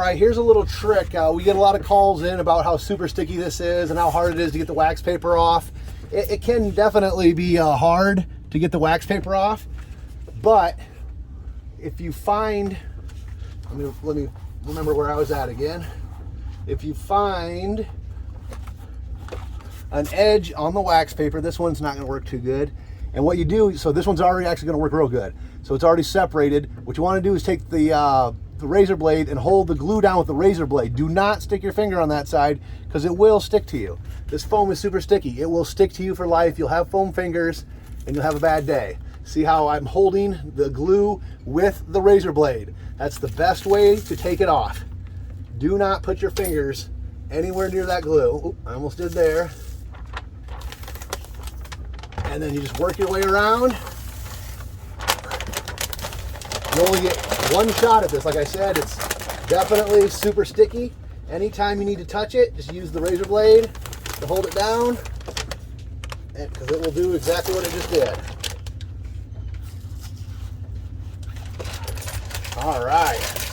right, here's a little trick. We get a lot of calls in about how super sticky this is and how hard it is to get the wax paper off. It can definitely be hard to get the wax paper off, but if you find, let me remember where I was at again. If you find an edge on the wax paper, this one's not going to work too good. And what you do, so this one's already actually going to work real good. So it's already separated. What you want to do is take the razor blade and hold the glue down with the razor blade. Do not stick your finger on that side because it will stick to you. This foam is super sticky. It will stick to you for life. You'll have foam fingers and you'll have a bad day. See how I'm holding the glue with the razor blade? That's the best way to take it off. Do not put your fingers anywhere near that glue. Oop, I almost did there. And then you just work your way around. You only get one shot at this. Like I said, it's definitely super sticky. Anytime you need to touch it, just use the razor blade to hold it down, because it will do exactly what it just did. All right.